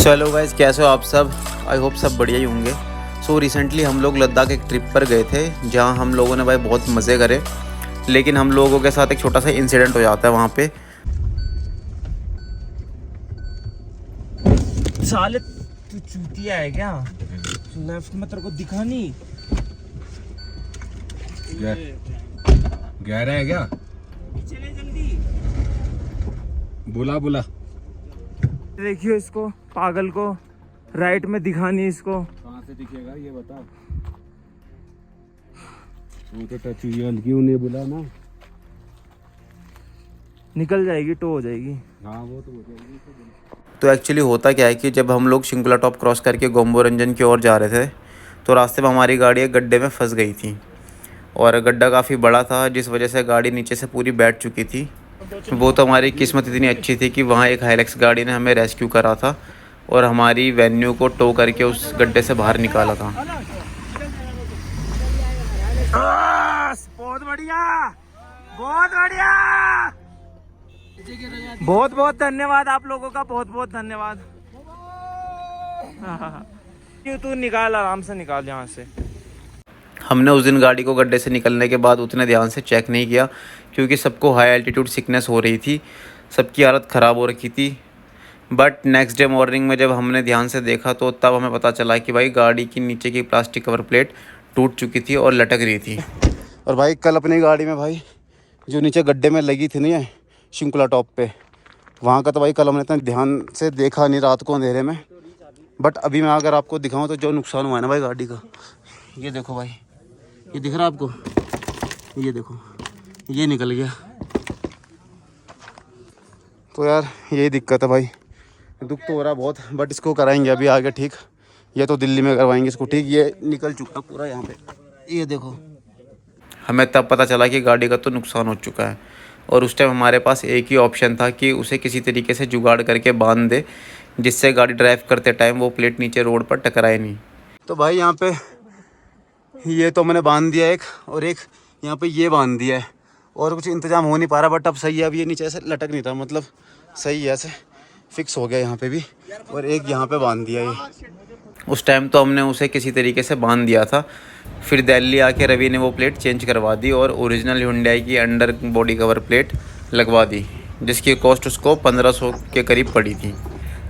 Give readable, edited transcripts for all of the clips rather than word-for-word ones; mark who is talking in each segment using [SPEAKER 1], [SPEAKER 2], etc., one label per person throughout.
[SPEAKER 1] चलो गाइस, कैसे हो आप सब? आई होप सब बढ़िया ही होंगे। सो रिसेंटली हम लोग लद्दाख एक ट्रिप पर गए थे, जहां हम लोगों ने भाई बहुत मज़े करे। लेकिन हम लोगों के साथ एक छोटा सा इंसिडेंट हो जाता है वहां पे।
[SPEAKER 2] साले तू चूतिया है क्या? लेफ्ट में तेरे को दिखा नहीं?
[SPEAKER 3] गहरा है क्या?
[SPEAKER 2] चले जल्दी।
[SPEAKER 3] बुला
[SPEAKER 2] देखियो इसको, पागल को राइट में दिखा नहीं इसको।
[SPEAKER 3] कहाँ से दिखेगा ये बता। वो तो टच हुई है, क्यों नहीं बुला ना?
[SPEAKER 2] निकल जाएगी, टो हो जाएगी।
[SPEAKER 3] हाँ वो तो हो जाएगी।
[SPEAKER 1] तो एक्चुअली होता क्या है कि जब हम लोग शिंकुला टॉप क्रॉस करके गोम्बो रंजन की ओर जा रहे थे, तो रास्ते में हमारी गाड़ी एक गड्ढे में फंस गई थी। और गड्ढा काफ़ी बड़ा था, जिस वजह से गाड़ी नीचे से पूरी बैठ चुकी थी। वो तो हमारी किस्मत इतनी अच्छी थी कि वहाँ एक हाइलैक्स गाड़ी ने हमें रेस्क्यू करा था और हमारी वेन्यू को टो करके उस गड्ढे से बाहर निकाला था।
[SPEAKER 2] बहुत बढ़िया, बहुत बढ़िया। बहुत बहुत धन्यवाद आप लोगों का, बहुत बहुत धन्यवाद। क्यों तू निकाल, आराम से निकाल यहाँ से।
[SPEAKER 1] हमने उस दिन गाड़ी को गड्ढे से निकलने के बाद उतने ध्यान से चेक नहीं किया, क्योंकि सबको हाई एल्टीट्यूड सिकनेस हो रही थी, सबकी हालत ख़राब हो रखी थी। बट नेक्स्ट डे मॉर्निंग में जब हमने ध्यान से देखा तो तब हमें पता चला कि भाई गाड़ी की नीचे की प्लास्टिक कवर प्लेट टूट चुकी थी और लटक रही थी। और भाई कल अपनी गाड़ी में भाई जो नीचे गड्ढे में लगी थी नहीं, शिंकुला टॉप पे, वहाँ का तो भाई कल हमने इतना ध्यान से देखा नहीं रात को अंधेरे में। बट अभी मैं अगर आपको दिखाऊँ तो जो नुकसान हुआ है ना भाई गाड़ी का, ये देखो भाई, ये दिख रहा है आपको? ये देखो, ये निकल गया। तो यार यही दिक्कत है भाई, दुख तो हो रहा बहुत, बट इसको कराएंगे अभी आगे ठीक। ये तो दिल्ली में करवाएंगे इसको ठीक। ये निकल चुका पूरा यहाँ पे, ये देखो। हमें तब पता चला कि गाड़ी का तो नुकसान हो चुका है, और उस टाइम हमारे पास एक ही ऑप्शन था कि उसे किसी तरीके से जुगाड़ करके बांध दे, जिससे गाड़ी ड्राइव करते टाइम वो प्लेट नीचे रोड पर टकराए नहीं। तो भाई यहाँ पे ये तो मैंने बांध दिया एक, और एक यहाँ पे ये बांध दिया है, और कुछ इंतज़ाम हो नहीं पा रहा। बट अब सही है, अब ये नीचे ऐसे लटक नहीं था, मतलब सही है, ऐसे फिक्स हो गया यहाँ पे भी, और एक यहाँ पे बांध दिया ये। उस टाइम तो हमने उसे किसी तरीके से बांध दिया था। फिर दिल्ली आके रवि ने वो प्लेट चेंज करवा दी और ओरिजिनल हुंडई की अंडर बॉडी कवर प्लेट लगवा दी, जिसकी कॉस्ट उसको 1500 के करीब पड़ी थी।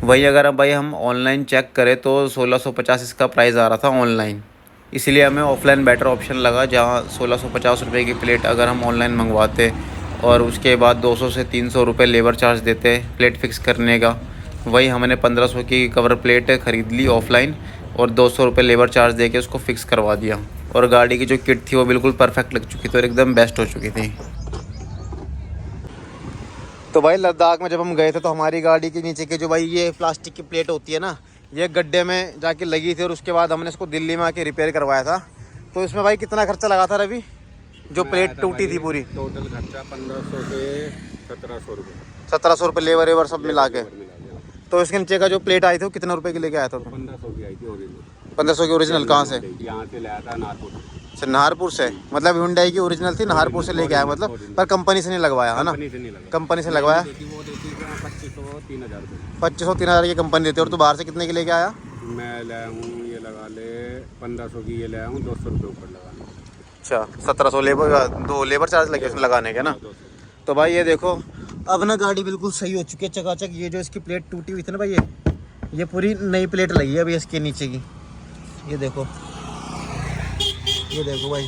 [SPEAKER 1] वही अगर अब भाई हम ऑनलाइन चेक करें तो 1650 इसका प्राइस आ रहा था ऑनलाइन। इसलिए हमें ऑफलाइन बेटर ऑप्शन लगा, जहाँ 1650 रुपये की प्लेट अगर हम ऑनलाइन मंगवाते और उसके बाद 200 से 300 रुपये लेबर चार्ज देते प्लेट फिक्स करने का, वही हमने 1500 की कवर प्लेट ख़रीद ली ऑफलाइन और 200 रुपये लेबर चार्ज देके उसको फ़िक्स करवा दिया। और गाड़ी की जो किट थी वो बिल्कुल परफेक्ट लग चुकी थी और एकदम बेस्ट हो चुकी थी। तो भाई लद्दाख में जब हम गए थे तो हमारी गाड़ी के नीचे के जो भाई ये प्लास्टिक की प्लेट होती है ना, ये गड्ढे में जाके लगी थी, और उसके बाद हमने इसको दिल्ली में आके रिपेयर करवाया था। तो इसमें भाई कितना खर्चा लगा था रवि, जो प्लेट टूटी थी पूरी?
[SPEAKER 3] टोटल खर्चा 1500 से 1700 रुपये।
[SPEAKER 1] 1700 रुपये लेबर वेबर सब मिला के। तो इसके नीचे का जो प्लेट आई थी वो कितने रुपए की लेके आया था?
[SPEAKER 3] 1500 की आई थी ओरिजिनल।
[SPEAKER 1] 1500 की ओरिजिनल? कहाँ से?
[SPEAKER 3] यहाँ से लाया था नागपुर।
[SPEAKER 1] अच्छा, नाहरपुर से? मतलब हुंडई की ओरिजिनल थी, नाहरपुर से लेके आया मतलब, पर कंपनी से नहीं लगवाया है ना? कंपनी से लगवाया। 2500 3000 की कंपनी देती है, और तू बाहर से कितने की लेके आया?
[SPEAKER 3] मैं लाया हूँ, ये लगा ले 1500 की, ये लाया हूँ 200 रुपये ऊपर लगा।
[SPEAKER 1] अच्छा, 1700 लेबर, 2 लेबर चार्ज लगे उसमें लगाने के ना। तो भाई ये देखो, अब ना गाड़ी बिल्कुल सही हो चुकी है चकाचक। ये जो इसकी प्लेट टूटी हुई थी ना भाई, ये पूरी नई प्लेट लगी है अभी इसके नीचे की। ये देखो, ये देखो भाई,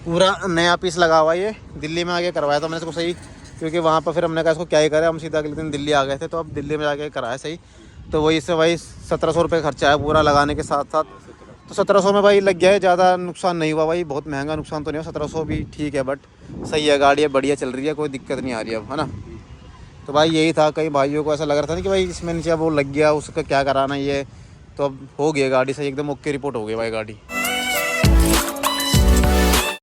[SPEAKER 1] पूरा नया पीस लगा हुआ है। ये दिल्ली में आके करवाया था मैंने इसको सही, क्योंकि वहाँ पर फिर हमने कहा इसको क्या ही करें, हम सीधा अगले दिन दिल्ली आ गए थे, तो अब दिल्ली में जाके कराया सही। तो वही से भाई 1700 रुपये खर्चा है पूरा लगाने के साथ साथ। तो 1700 में भाई लग गया है, ज़्यादा नुकसान नहीं हुआ भाई, बहुत महंगा नुकसान तो नहीं हुआ। 1700 भी ठीक है, बट सही है, गाड़ी है बढ़िया चल रही है, कोई दिक्कत नहीं आ रही अब, है ना? तो भाई यही था, कई भाइयों को ऐसा लग रहा था ना कि भाई इसमें नीचे वो लग गया, उसका क्या कराना ये, तो अब हो गया गाड़ी सही, एकदम ओके रिपोर्ट हो गई भाई गाड़ी।